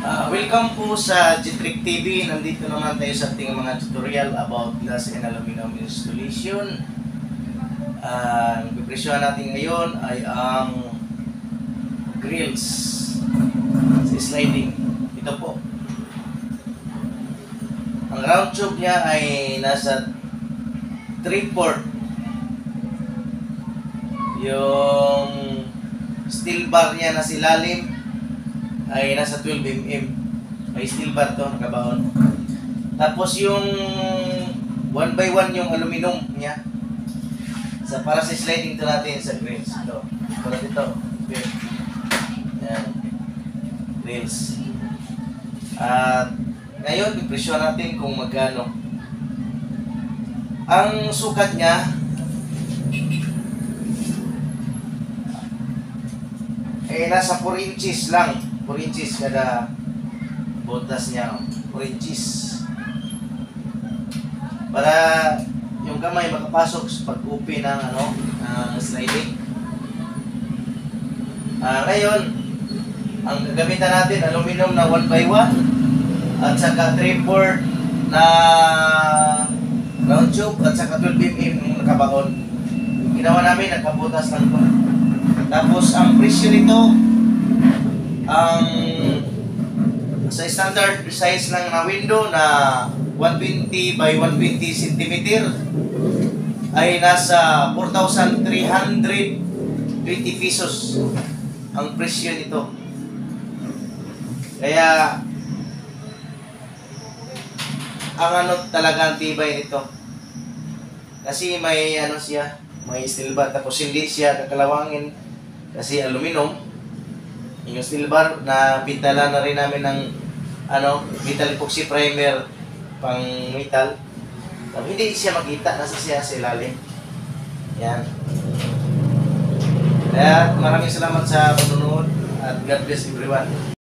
Welcome po sa Jitrick TV. Nandito naman tayo sa ating mga tutorial about glass and aluminum installation. Ang pipresyohan natin ngayon ay ang grills sa sliding. Ito po. Ang round tube niya ay nasa 3/4. Yung steel bar niya na silalim ay nasa 12 mm. May steel bar to, nakabaon. Tapos yung 1x1 yung aluminum niya. Para sa sliding to natin sa grills. Ito. Para dito. Okay. Yan. Grills. At ngayon, ipresyon natin kung magkano. Ang sukat niya ay nasa 4 inches lang. 4 inches kada butas niya. 4 inches. Para yung kamay makapasok sa pag-open ng sliding. Ngayon, ang gagamitan natin, aluminum na 1x1 at saka 3/4 na round tube at saka 12 mm yung nakabaon. Ginawa namin, nagkabutas lang po. Tapos, ang presyo nito, ang sa standard size lang na window na 120 by 120 cm ay nasa 4,320 pesos ang presyo nito. Kaya ang talaga ang tibay nito. Kasi may siya, may steel bar, tapos hindi siya kakalawangin kasi aluminum. Yung steel bar na pintala na rin namin ng metal epoxy primer pang metal. So, hindi siya makita, nasa siya sa ilalim. Yan. Kaya maraming salamat sa panonood at God bless everyone.